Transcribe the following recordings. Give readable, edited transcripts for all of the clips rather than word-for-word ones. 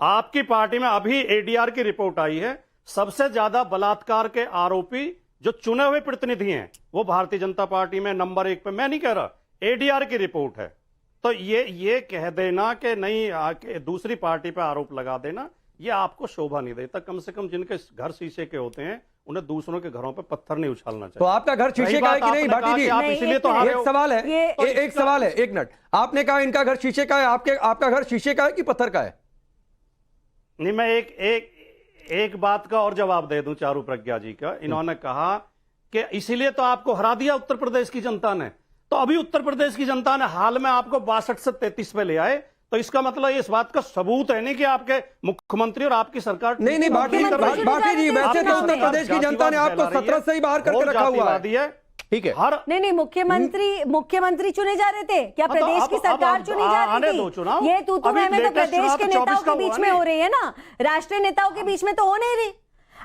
आपकी पार्टी में अभी एडीआर की रिपोर्ट आई है, सबसे ज्यादा बलात्कार के आरोपी जो चुने हुए प्रतिनिधि हैं वो भारतीय जनता पार्टी में नंबर 1 पे। मैं नहीं कह रहा, एडीआर की रिपोर्ट है। तो ये कह देना कि नहीं दूसरी पार्टी पे आरोप लगा देना, ये आपको शोभा नहीं देता। कम से कम जिनके घर शीशे के होते हैं उन्हें दूसरों के घरों पे पत्थर नहीं उछालना चाहिए। तो आपका घर शीशे का है कि नहीं भाटी जी? आप इसीलिए तो एक सवाल है, एक सवाल है, एक मिनट। आपने कहा इनका घर शीशे का है, आपका घर शीशे का है कि पत्थर का है? नहीं, मैं एक बात का और जवाब दे दूं चारू प्रज्ञा जी का। इन्होंने कहा कि इसीलिए तो आपको हरा दिया उत्तर प्रदेश की जनता ने। तो अभी उत्तर प्रदेश की जनता ने हाल में आपको 62 से 33 पे ले आए, तो इसका मतलब इस बात का सबूत है नहीं कि आपके मुख्यमंत्री और आपकी सरकार नहीं भाटी जी, वैसे तो उत्तर प्रदेश की जनता ने आपको 17 से ही बाहर करके रखा हुआ है। ठीक है, नहीं मुख्यमंत्री चुने जा रहे थे क्या? प्रदेश की सरकार चुनी जा रही थी? ये तू तो प्रदेश के नेताओं के बीच में हो रही है ना, राष्ट्रीय नेताओं के बीच में तो हो नहीं रही।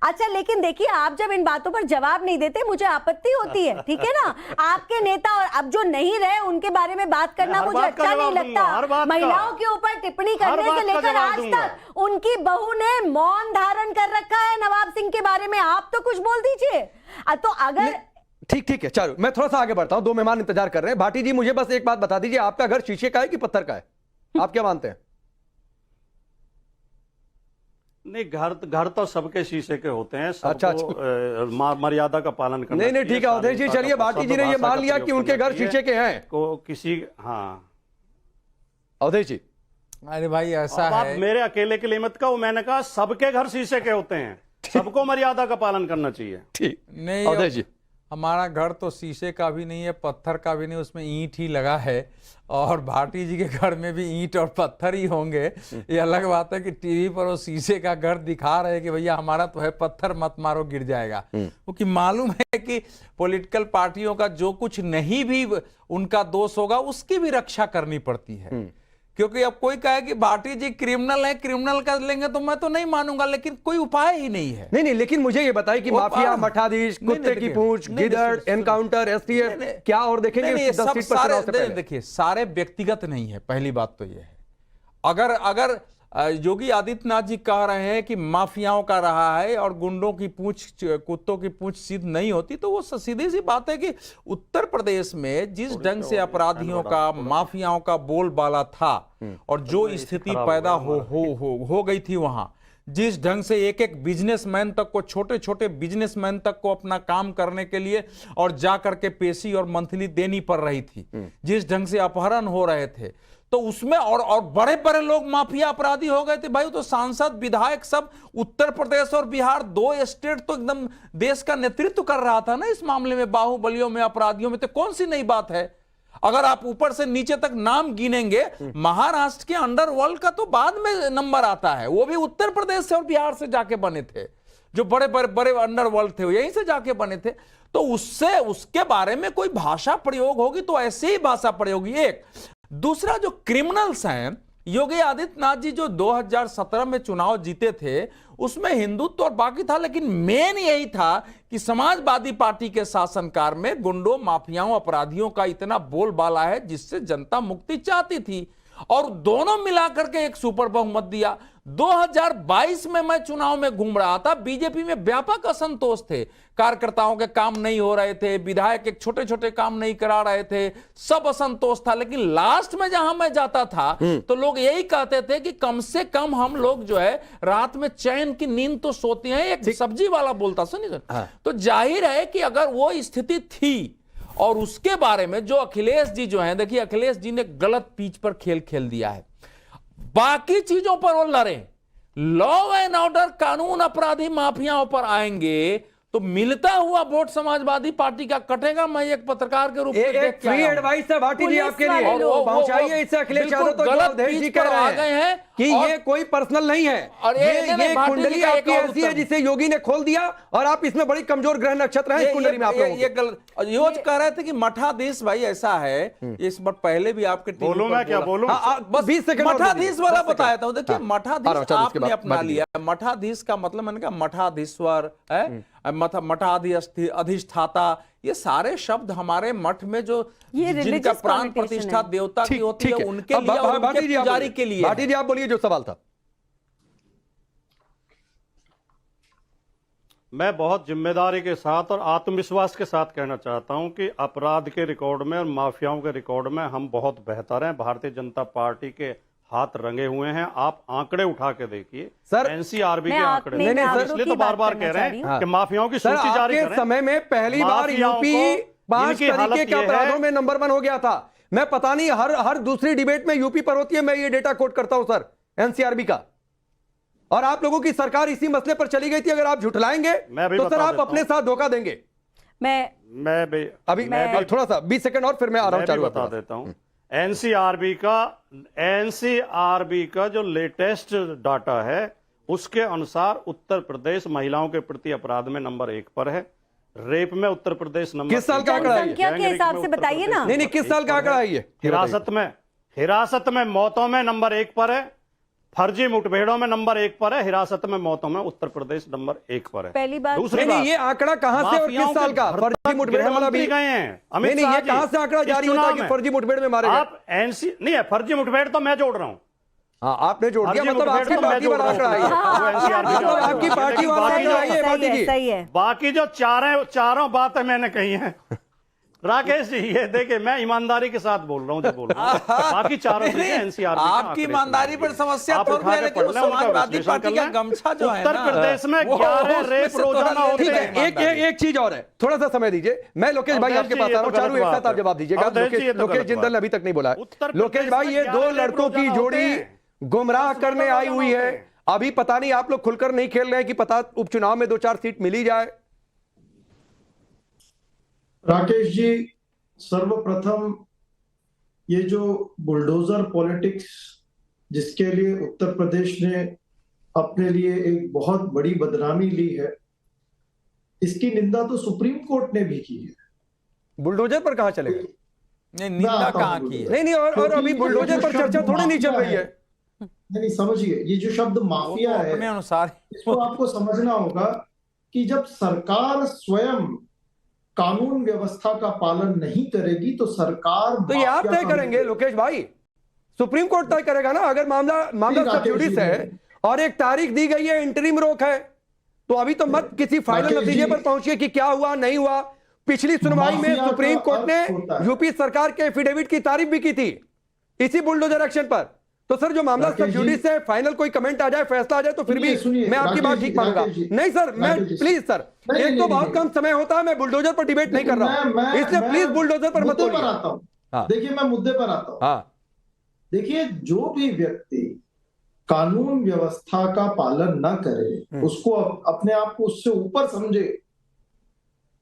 अच्छा, लेकिन देखिए, आप जब इन बातों पर जवाब नहीं देते मुझे आपत्ति होती है, ठीक है ना? आपके नेता और अब जो नहीं रहे उनके बारे में बात करना मुझे अच्छा नहीं लगता। महिलाओं के ऊपर टिप्पणी करने से लेकर आज तक उनकी बहू ने मौन धारण कर रखा है नवाब सिंह के बारे में। आप तो कुछ बोल दीजिए। तो अगर ठीक है, चलो मैं थोड़ा सा आगे बढ़ता हूं, 2 मेहमान इंतजार कर रहे हैं। भाटी जी, मुझे बस एक बात बता दीजिए, आपका घर शीशे का है कि पत्थर का है? आप क्या मानते हैं? नहीं, घर तो सबके शीशे के होते हैं। अच्छा, मर्यादा का पालन करना। नहीं ठीक है अवधेश जी, चलिए भाटी जी ने ये मान लिया कि उनके घर शीशे के हैं को किसी। हाँ अवधेश जी, अरे भाई ऐसा है, आप मेरे अकेले के लिए मत कहो। मैंने कहा सबके घर शीशे के होते हैं, सबको मर्यादा का पालन करना चाहिए। ठीक नहीं अवधेश जी, हमारा घर तो शीशे का भी नहीं है, पत्थर का भी नहीं, उसमें ईंट ही लगा है। और भाटी जी के घर में भी ईंट और पत्थर ही होंगे। ये अलग बात है कि टीवी पर वो शीशे का घर दिखा रहे हैं कि भैया हमारा तो है, पत्थर मत मारो गिर जाएगा। क्योंकि मालूम है कि पॉलिटिकल पार्टियों का जो कुछ नहीं भी उनका दोष होगा उसकी भी रक्षा करनी पड़ती है। क्योंकि अब कोई कहे कि भाटी जी क्रिमिनल है, क्रिमिनल कर लेंगे, तो मैं तो नहीं मानूंगा, लेकिन कोई उपाय ही नहीं है। नहीं लेकिन मुझे ये बताइए कि माफिया, मठाधीश, कुत्ते की पूंछ, गिदड़, एनकाउंटर, एसटीएफ, क्या और देखेंगे? सब सारे देखिए, सारे व्यक्तिगत नहीं है। पहली बात तो ये है, अगर योगी आदित्यनाथ जी कह रहे हैं कि माफियाओं का रहा है और गुंडों की पूंछ, कुत्तों की पूंछ सीध नहीं होती, तो वो सीधी सी बात है कि उत्तर प्रदेश में जिस ढंग से अपराधियों का, माफियाओं का बोलबाला था और जो स्थिति पैदा हो गई थी वहां, जिस ढंग से एक बिजनेसमैन तक को, छोटे छोटे बिजनेसमैन तक को अपना काम करने के लिए और जाकर के पेशी और मंथली देनी पड़ रही थी, जिस ढंग से अपहरण हो रहे थे, तो उसमें और बड़े बड़े लोग माफिया अपराधी हो गए थे भाई। तो सांसद, विधायक सब उत्तर प्रदेश और बिहार, 2 स्टेट तो एकदम देश का नेतृत्व कर रहा था ना इस मामले में, बाहुबलियों में, अपराधियों में। तो कौन सी नई बात है? अगर आप ऊपर से नीचे तक नाम गिनेंगे, महाराष्ट्र के अंडरवर्ल्ड का तो बाद में नंबर आता है, वो भी उत्तर प्रदेश से और बिहार से जाके बने थे। जो बड़े अंडरवर्ल्ड थे यहीं से जाके बने थे। तो उसके बारे में कोई भाषा प्रयोग होगी तो ऐसे ही भाषा प्रयोग होगी। एक दूसरा, जो क्रिमिनल्स हैं, योगी आदित्यनाथ जी जो 2017 में चुनाव जीते थे उसमें हिंदुत्व और बाकी था, लेकिन मेन यही था कि समाजवादी पार्टी के शासनकाल में गुंडों, माफियाओं, अपराधियों का इतना बोलबाला है जिससे जनता मुक्ति चाहती थी, और दोनों मिलाकर के एक सुपर बहुमत दिया। 2022 में मैं चुनाव में घूम रहा था, बीजेपी में व्यापक असंतोष थे, कार्यकर्ताओं के काम नहीं हो रहे थे, विधायक एक छोटे छोटे काम नहीं करा रहे थे, सब असंतोष था। लेकिन लास्ट में जहां मैं जाता था तो लोग यही कहते थे कि कम से कम हम लोग जो है रात में चैन की नींद तो सोते हैं। एक सब्जी वाला बोलता, सुनिए, तो जाहिर है कि अगर वो स्थिति थी, और उसके बारे में जो अखिलेश जी जो हैं, देखिए अखिलेश जी ने गलत पिच पर खेल दिया है। बाकी चीजों पर वो लड़े, लॉ एंड ऑर्डर, कानून, अपराधी, माफियाओं पर आएंगे तो मिलता हुआ वोट समाजवादी पार्टी का कटेगा। मैं एक पत्रकार के रूप में एक फ्री एडवाइस है भाटी जी आपके लिए, पहुंचाइए इसे अखिलेश यादव तो अवधेश जी कह रहे हैं कि ये कोई पर्सनल नहीं है, और ये कुंडली आपकी ऐसी है जिसे योगी ने खोल दिया, और आप इसमें बड़ी कमजोर ग्रह नक्षत्र हैं इस कुंडली में। आप ये गलत योज कह रहे थे कि मठाधीश भाई ऐसा है, इस बार पहले भी आपके बोलूं मैं क्या बोलूं, बस 20 सेकंड मठाधीश वाला बताया था। देखिए मठाधीश आपने अपना लिया, मठाधीश का मतलब मैंने कहा मठाधीश्वर है, अधिष्ठाता, ये सारे शब्द हमारे मठ में जो जिनका प्राण प्रतिष्ठा देवता की होती है उनके लिए और उनके पुजारी के लिए। भाटी जी आप बोलिए जो सवाल था। मैं बहुत जिम्मेदारी के साथ और आत्मविश्वास के साथ कहना चाहता हूं कि अपराध के रिकॉर्ड में और माफियाओं के रिकॉर्ड में हम बहुत बेहतर हैं। भारतीय जनता पार्टी के हाथ रंगे हुए हैं। आप आंकड़े उठा के देखिए सर, एनसीआरबी के आंकड़े, नहीं, इसलिए तो बार बार कह रहे हैं कि माफियाओं की सूची जारी करें। समय में पहली बार यूपी 5 तरीके के अपराधों में नंबर 1 हो गया था। मैं पता नहीं हर दूसरी डिबेट में यूपी पर होती है, मैं ये डेटा कोट करता हूं सर एनसीआरबी का। और आप लोगों की सरकार इसी मसले पर चली गई थी। अगर आप झुठलाएंगे तो सर आप अपने साथ धोखा देंगे। मैं अभी थोड़ा सा 20 सेकंड और फिर मैं आ रहा हूं, चालू बता देता हूं। एनसीआरबी का जो लेटेस्ट डाटा है उसके अनुसार उत्तर प्रदेश महिलाओं के प्रति अपराध में नंबर 1 पर है। रेप में उत्तर प्रदेश नंबर, किस साल का आंकड़ा है? संख्या के हिसाब से बताइए ना। नहीं, किस साल का आंकड़ा है ये? हिरासत में मौतों में नंबर 1 पर है। फर्जी मुठभेड़ों में नंबर 1 पर है। हिरासत में मौतों में उत्तर प्रदेश नंबर 1 पर है। पहली बात दूसरी बात, ये आंकड़ा कहां से और किस साल का? फर्जी मुठभेड़ वाला भी गए हैं। नहीं, ये कहां से आंकड़ा जारी होता है कि फर्जी मुठभेड़ में मारे गए? आप एनसी नहीं है, फर्जी मुठभेड़ तो मैं जोड़ रहा हूं। हाँ, आपने जोड़ दिया, मतलब आपकी पार्टी वाला आंकड़ा है, मतलब आपकी पार्टी वाला आंकड़ा है। बाकी जो चारों बातें मैंने कही हैं राकेश जी, ये देखिए मैं ईमानदारी के साथ बोल रहा हूँ जो बोल रहा हूँ। बाकी चारों चीजें एनसीआर आपकी ईमानदारी पर समस्या तो है, लेकिन समाजवादी पार्टी का गमछा जो है उत्तर प्रदेश में 11 रेप रोजाना होते हैं। एक चीज और है, थोड़ा सा समय दीजिए, मैं लोकेश भाई आपके पास आ रहा हूँ। चारों एक साथ आप जवाब दीजिएगा। लोकेश जिंदल ने अभी तक नहीं बोला है। लोकेश भाई, ये 2 लड़कों की जोड़ी गुमराह करने आई हुई है। अभी पता नहीं आप लोग खुलकर नहीं खेल रहे हैं कि पता उपचुनाव में 2-4 सीट मिली जाए। राकेश जी, सर्वप्रथम ये जो बुलडोजर पॉलिटिक्स जिसके लिए उत्तर प्रदेश ने अपने लिए एक बहुत बड़ी बदनामी ली है, इसकी निंदा तो सुप्रीम कोर्ट ने भी की है। बुलडोजर पर कहां चलेगा? नहीं, निंदा कहां की है? नहीं, और अभी बुलडोजर पर चर्चा थोड़ी नहीं चल रही है। नहीं, समझिए, ये जो शब्द माफिया है अपने अनुसार इसको आपको समझना होगा कि जब सरकार स्वयं कानून व्यवस्था का पालन नहीं करेगी तो सरकार तो ये आप तय करेंगे लोकेश भाई, सुप्रीम कोर्ट तय करेगा ना। अगर मामला सब जुडिस है और एक तारीख दी गई है, इंटरिम रोक है, तो अभी तो मत किसी फाइनल नतीजे पर पहुंचिए कि क्या हुआ नहीं हुआ। पिछली सुनवाई में सुप्रीम कोर्ट ने यूपी सरकार के एफिडेविट की तारीफ भी की थी इसी बुलडोजर एक्शन पर। तो सर, जो मामला सब जुडिस है, फाइनल कोई कमेंट आ जाए, फैसला आ जाए, तो फिर भी मैं आपकी बात ठीक मानूंगा। नहीं सर, मैं प्लीज सर, एक तो बहुत कम समय होता है, मैं बुलडोजर पर डिबेट नहीं कर रहा हूं, इसलिए प्लीज बुलडोजर पर मत बोलिए। देखिए, मैं मुद्दे पर आता हूं। देखिए, जो भी व्यक्ति कानून व्यवस्था का पालन न करे, उसको अपने आप को उससे ऊपर समझे,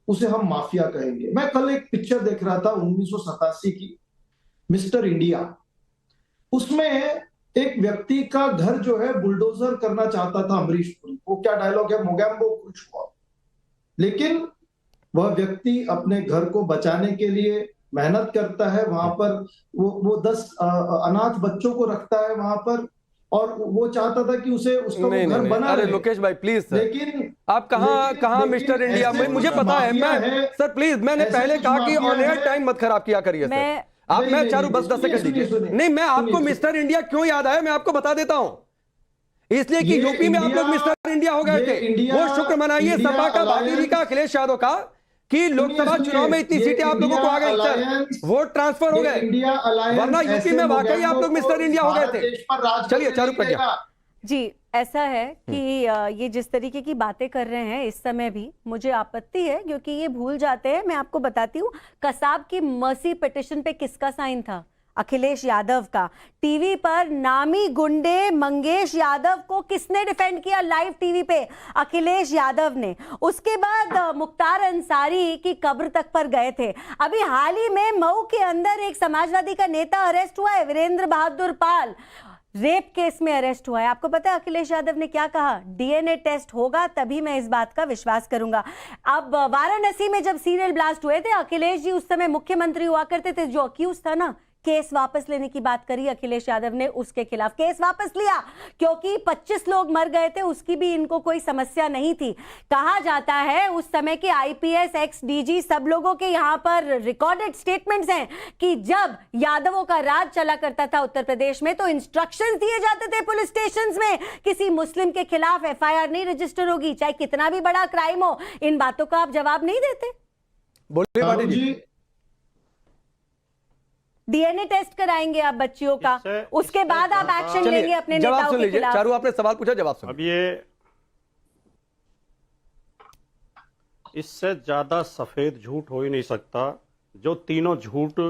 उसे हम माफिया कहेंगे। मैं कल एक पिक्चर देख रहा था 1987 की, मिस्टर इंडिया। उसमें एक व्यक्ति का घर जो है बुलडोजर करना चाहता था अमरीश पुरी। वो क्या डायलॉग है, मोगैम्बो कुछ हुआ। लेकिन वह व्यक्ति अपने घर को बचाने के लिए मेहनत करता है। वहां पर वो 10 अनाथ बच्चों को रखता है वहां पर, और वो चाहता था कि उसका घर बना। अरे लोकेश भाई प्लीज सर, लेकिन आप कहां मिस्टर इंडिया में, मुझे पता है। मैं सर प्लीज, मैंने पहले कहा कि ऑन एयर टाइम मत खराब किया करिए सर। आप, मैं चारू बस 10 सेकंड दीजिए। नहीं, मैं आपको मिस्टर इंडिया क्यों याद आया मैं आपको बता देता हूं। इसलिए कि यूपी में आप लोग मिस्टर इंडिया हो गए थे। वो शुक्र मनाइए सपा का, भाजपा का, अखिलेश यादव का, कि लोकसभा चुनाव में इतनी सीटें आप लोगों को आ गई सर, वोट ट्रांसफर हो गए, वरना यूपी में वाकई आप लोग मिस्टर इंडिया हो गए थे। चलिए चारू प्रज्ञा जी, ऐसा है कि ये जिस तरीके की बातें कर रहे हैं इस समय भी मुझे आपत्ति है, क्योंकि ये भूल जाते हैं। मैं आपको बताती हूँ, कसाब की मर्सी पिटिशन पे किसका साइन था? अखिलेश यादव का। टीवी पर नामी गुंडे मंगेश यादव को किसने डिफेंड किया लाइव टीवी पे? अखिलेश यादव ने। उसके बाद मुख्तार अंसारी की कब्र तक पर गए थे। अभी हाल ही में मऊ के अंदर एक समाजवादी का नेता अरेस्ट हुआ है, वीरेंद्र बहादुर पाल, रेप केस में अरेस्ट हुआ है। आपको पता है अखिलेश यादव ने क्या कहा? डीएनए टेस्ट होगा तभी मैं इस बात का विश्वास करूंगा। अब वाराणसी में जब सीरियल ब्लास्ट हुए थे, अखिलेश जी उस समय मुख्यमंत्री हुआ करते थे। जो अक्यूज था ना केस वापस लेने की बात करी अखिलेश यादव ने, उसके खिलाफ केस वापस लिया क्योंकि 25 लोग मर गए थे, उसकी भी इनको कोई समस्या नहीं थी। कहा जाता है उस समय के आईपीएस, एक्स डीजी, सब लोगों के यहां पर रिकॉर्डेड स्टेटमेंट्स हैं कि जब यादवों का राज चला करता था उत्तर प्रदेश में तो इंस्ट्रक्शंस दिए जाते थे पुलिस स्टेशंस में, किसी मुस्लिम के खिलाफ एफआईआर नहीं रजिस्टर होगी, चाहे कितना भी बड़ा क्राइम हो। इन बातों का आप जवाब नहीं देते। बोलिए पाटिल जी। डीएनए टेस्ट कराएंगे आप बच्चियों का, उसके बाद आप एक्शन लेंगे अपने नेताओं के खिलाफ। चारू आपने सवाल पूछा, जवाब सुन। अब ये इससे ज्यादा सफेद झूठ हो ही नहीं सकता। जो तीनों झूठ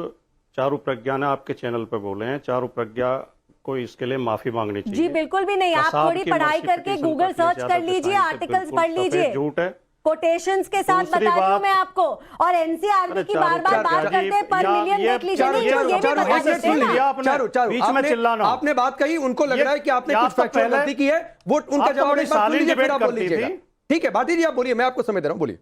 चारू प्रज्ञा ने आपके चैनल पे बोले हैं, चारू प्रज्ञा को इसके लिए माफी मांगनी चाहिए। जी बिल्कुल भी नहीं, आप थोड़ी पढ़ाई करके गूगल सर्च कर लीजिए, आर्टिकल्स पढ़ लीजिए, झूठ है, कोटेशंस के साथ बता रही हूं मैं आपको। और एनसीआरबी की बार बार बात करते हैं, पर मिलियन देख लीजिए। बीच में चिल्लाना, आपने बात कही, उनको लग रहा है कि आपने कुछ फैक्चुअल गलती की है, वो उनका जवाब एक बार सुन लीजिए, फिर आप बोल लीजिएगा। ठीक है भाटी जी, आप बोलिए, मैं आपको समय दे रहा हूं, बोलिए।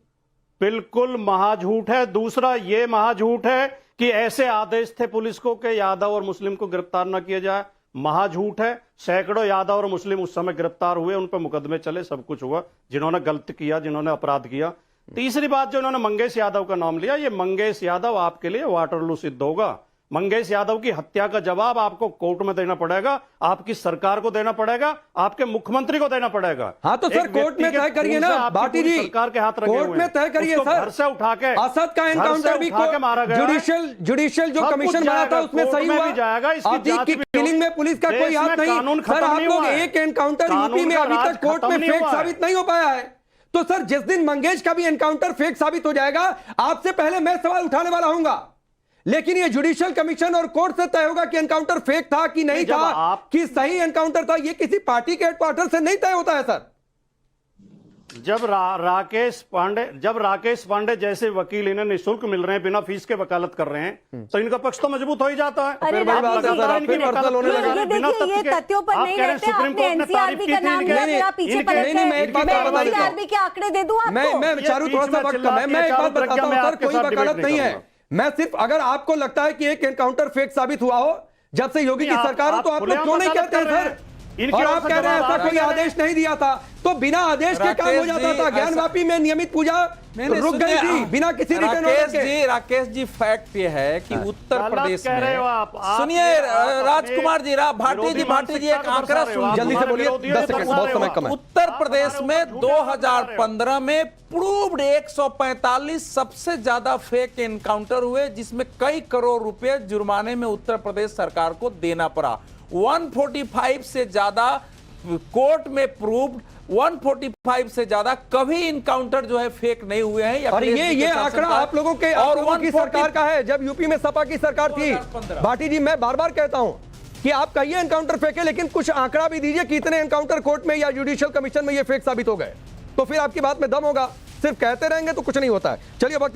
बिल्कुल महाझूठ है। दूसरा ये महाझूठ है कि ऐसे आदेश थे पुलिस को कि यादव और मुस्लिम को गिरफ्तार न किया जाए, महाझूठ है। सैकड़ों यादव और मुस्लिम उस समय गिरफ्तार हुए, उन पर मुकदमे चले, सब कुछ हुआ, जिन्होंने गलत किया, जिन्होंने अपराध किया। तीसरी बात, जो उन्होंने मंगेश यादव का नाम लिया, ये मंगेश यादव आपके लिए वाटरलू सिद्ध होगा। मंगेश यादव की हत्या का जवाब आपको कोर्ट में देना पड़ेगा, आपकी सरकार को देना पड़ेगा, आपके मुख्यमंत्री को देना पड़ेगा। हाँ तो सर कोर्ट में तय करिए ना भाटी जी, सरकार के हाथ रखे कोर्ट में तय करिए सर। घर से उठा के असद का एनकाउंटर भी मारा गया, जुडिशियल जो कमीशन बना था उसमें सही हुआ जाएगा। अतीक की किलिंग में पुलिस का कोई हाथ नहीं। सर आप लोग एक एनकाउंटर यूपी में अभी तक कोर्ट में फेक साबित नहीं हो पाया है। तो सर जिस दिन मंगेश का भी एनकाउंटर फेक साबित हो जाएगा, आपसे पहले मैं सवाल उठाने वाला हूंगा। लेकिन ये जुडिशियल कमीशन और कोर्ट से तय होगा कि एनकाउंटर फेक था कि नहीं था, कि सही एनकाउंटर था। ये किसी पार्टी के हेडक्वार्टर से नहीं तय होता है सर। जब राकेश पांडे जैसे वकील इन्हें निःशुल्क मिल रहे हैं, बिना फीस के वकालत कर रहे हैं, तो इनका पक्ष तो मजबूत हो ही जाता है। अरे बिना तथ्य के तथ्यों पर नहीं रहते, आपने एनसीआरबी का नाम लिया, मेरा पीछे पलट गए। मैं एनसीआरबी के आंकड़े दे दूं आपको। मैं चारू थोड़ा सा वक्त कम है, मैं एक बात बताता हूं सर, कोई वकालत नहीं है। मैं सिर्फ, अगर आपको लगता है कि एक एनकाउंटर फेक साबित हुआ हो जब से योगी की सरकार हो, तो आप लोग क्यों नहीं कहते हैं सर? और आप कह रहे हैं ऐसा कोई आदेश नहीं दिया था, तो बिना आदेश के काम हो जाता था। ज्ञानवापी में नियमित पूजा रुक गई थी बिना किसी रिटर्न ऑर्डर के। राकेश जी फैक्ट ये है कि उत्तर प्रदेश में, सुनिए राजकुमार जी, भाटी जी एक आंकड़ा सुन, जल्दी से बोलिए, 10 सेकंड, बहुत समय कम है। उत्तर प्रदेश में 2015 में प्रूव्ड 145 सबसे ज्यादा फेक एनकाउंटर हुए, जिसमें कई करोड़ रुपए जुर्माने में उत्तर प्रदेश सरकार को देना पड़ा। 145 से ज्यादा कोर्ट में प्रूव्ड, 145 से ज्यादा कभी इनकाउंटर जो है फेक नहीं हुए हैं। और ये आंकड़ा आप लोगों के और की सरकार का है, जब यूपी में सपा की सरकार थी। भाटी जी मैं बार बार कहता हूं कि आप कहिए एनकाउंटर फेक है, लेकिन कुछ आंकड़ा भी दीजिए कि इतने एनकाउंटर कोर्ट में या जुडिशियल कमीशन में ये फेक साबित हो गए, तो फिर आपकी बात में दम होगा। सिर्फ कहते रहेंगे तो कुछ नहीं होता है। चलिए